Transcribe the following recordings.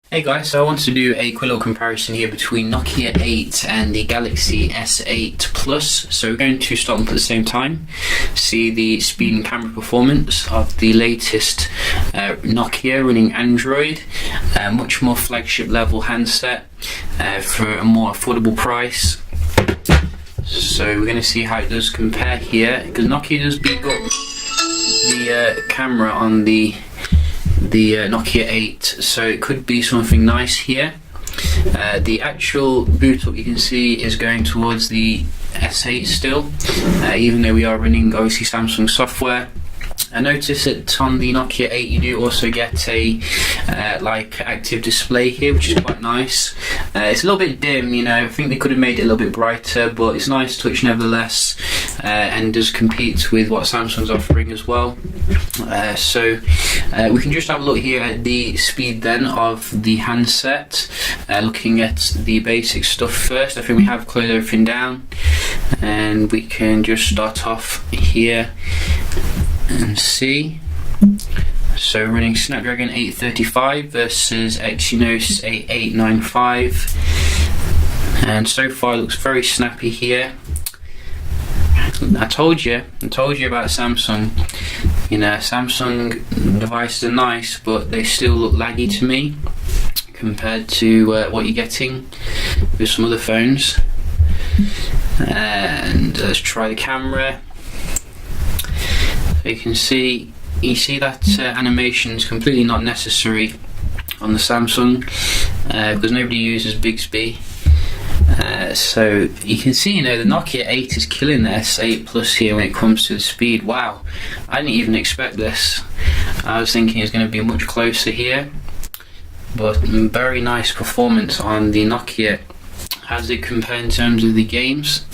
Hey guys, so I want to do a quick little comparison here between Nokia 8 and the Galaxy S8 Plus. So we're going to start them at the same time, see the speed and camera performance of the latest Nokia running Android, much more flagship level handset for a more affordable price. So we're going to see how it does compare here, because Nokia does beat up the camera on the Nokia 8, so it could be something nice here. The actual boot up, you can see, is going towards the S8 still, even though we are running obviously Samsung software. I noticed that on the Nokia 8 you do also get a like active display here, which is quite nice. It's a little bit dim, you know. I think they could have made it a little bit brighter, but it's nice touch nevertheless, and does compete with what Samsung's offering as well. So we can just have a look here at the speed then of the handset, looking at the basic stuff first. I think we have closed everything down, and we can just start off here and see. So running Snapdragon 835 versus Exynos 8895, and so far it looks very snappy here. I told you about Samsung. You know, Samsung devices are nice, but they still look laggy to me compared to what you're getting with some other phones. And let's try the camera. So you see that animation is completely not necessary on the Samsung, because nobody uses Bixby. So you can see, you know, the Nokia 8 is killing the S8 Plus here when it comes to the speed. Wow, I didn't even expect this. I was thinking it's going to be much closer here, but very nice performance on the Nokia. How does it compare in terms of the games?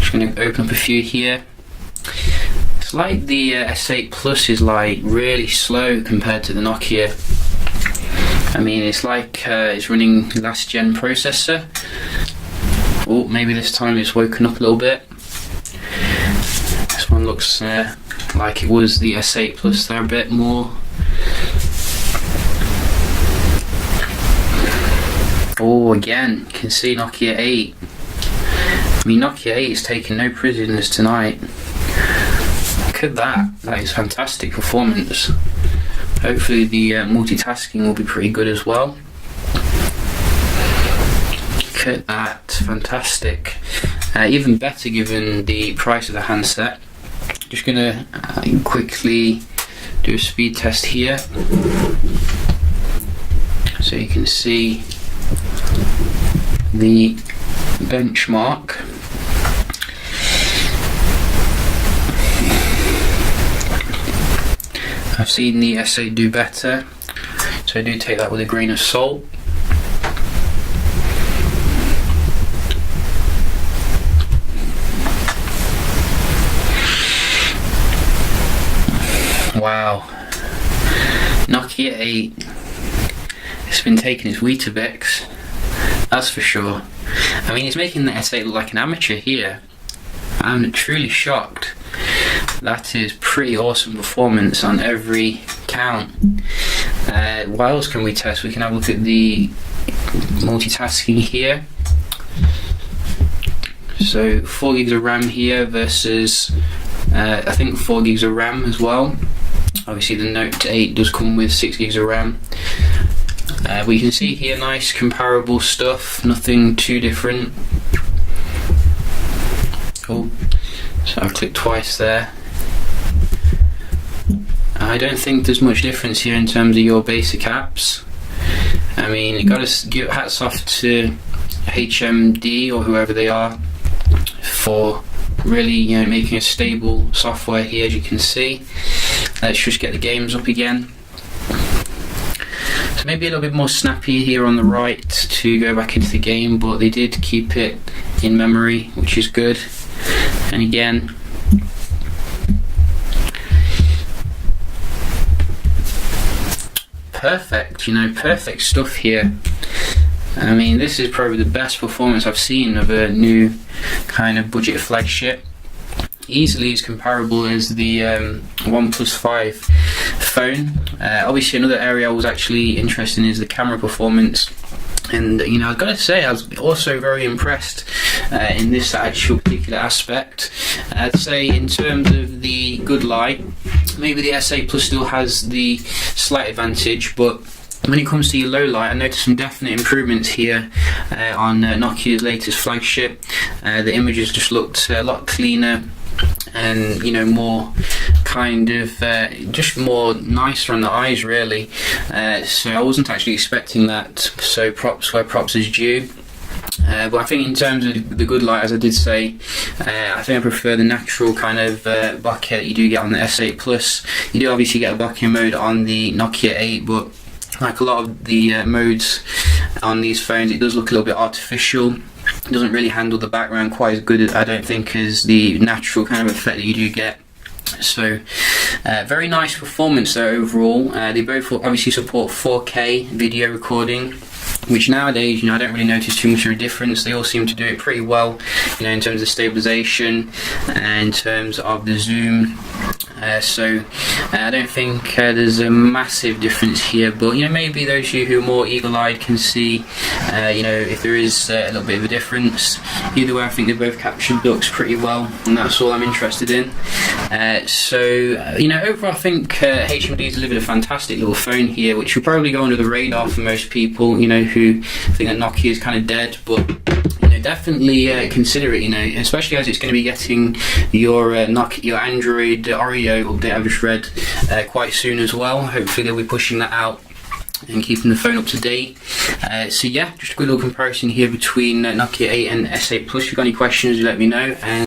Just going to open up a few here. It's like the S8 Plus is like really slow compared to the Nokia. I mean, it's like it's running last gen processor. Oh, maybe this time it's woken up a little bit. This one looks like it was the S8 Plus there a bit more. Oh, again, you can see Nokia 8. I mean, Nokia 8 is taking no prisoners tonight. Look at that. That is fantastic performance. Hopefully the multitasking will be pretty good as well. Look at that, fantastic. Even better given the price of the handset. Just gonna quickly do a speed test here, so you can see the benchmark. I've seen the S8 do better, so I do take that with a grain of salt. Wow, Nokia 8 has been taking its Weetabix, that's for sure. I mean, it's making the S8 look like an amateur here. I'm truly shocked. That is pretty awesome performance on every count. What else can we test? We can have a look at the multitasking here. So 4 gigs of RAM here versus I think 4 gigs of RAM as well. Obviously the Note 8 does come with 6 gigs of RAM. But you can see here nice comparable stuff, nothing too different. Oh, so I've clicked twice there. I don't think there's much difference here in terms of your basic apps. I mean, you gotta give hats off to HMD or whoever they are for really, you know, making a stable software here, as you can see. Let's just get the games up again. So maybe a little bit more snappy here on the right to go back into the game, but they did keep it in memory, which is good. And again, perfect, you know, perfect stuff here. I mean, this is probably the best performance I've seen of a new kind of budget flagship. Easily as comparable as the OnePlus 5 phone. Obviously another area I was actually interested in is the camera performance. And you know, I've got to say, I was also very impressed in this actual particular aspect. I'd say in terms of the good light, maybe the S8 Plus still has the slight advantage, but when it comes to your low light, I noticed some definite improvements here on Nokia's latest flagship. The images just looked a lot cleaner, and you know, more kind of just more nicer on the eyes, really. So I wasn't actually expecting that, so props where props is due. But I think in terms of the good light, as I did say, I think I prefer the natural kind of bokeh that you do get on the S8 Plus. You do obviously get a bokeh mode on the Nokia 8, but like a lot of the modes on these phones, it does look a little bit artificial. It doesn't really handle the background quite as good, I don't think, as the natural kind of effect that you do get. So very nice performance though overall. They both obviously support 4K video recording, which nowadays, you know, I don't really notice too much of a difference. They all seem to do it pretty well, you know, in terms of stabilization and in terms of the zoom. So I don't think there's a massive difference here, but you know, maybe those of you who are more eagle-eyed can see, you know, if there is a little bit of a difference. Either way, I think they both captured looks pretty well, and that's all I'm interested in. So you know, overall, I think HMD delivered a fantastic little phone here, which will probably go under the radar for most people, you know, who think that Nokia is kind of dead, but you know, definitely consider it, you know, especially as it's going to be getting your your Android Oreo update I've just read quite soon as well. Hopefully they'll be pushing that out and keeping the phone up to date. So yeah, just a good little comparison here between Nokia 8 and S8 Plus. If you've got any questions, let me know. And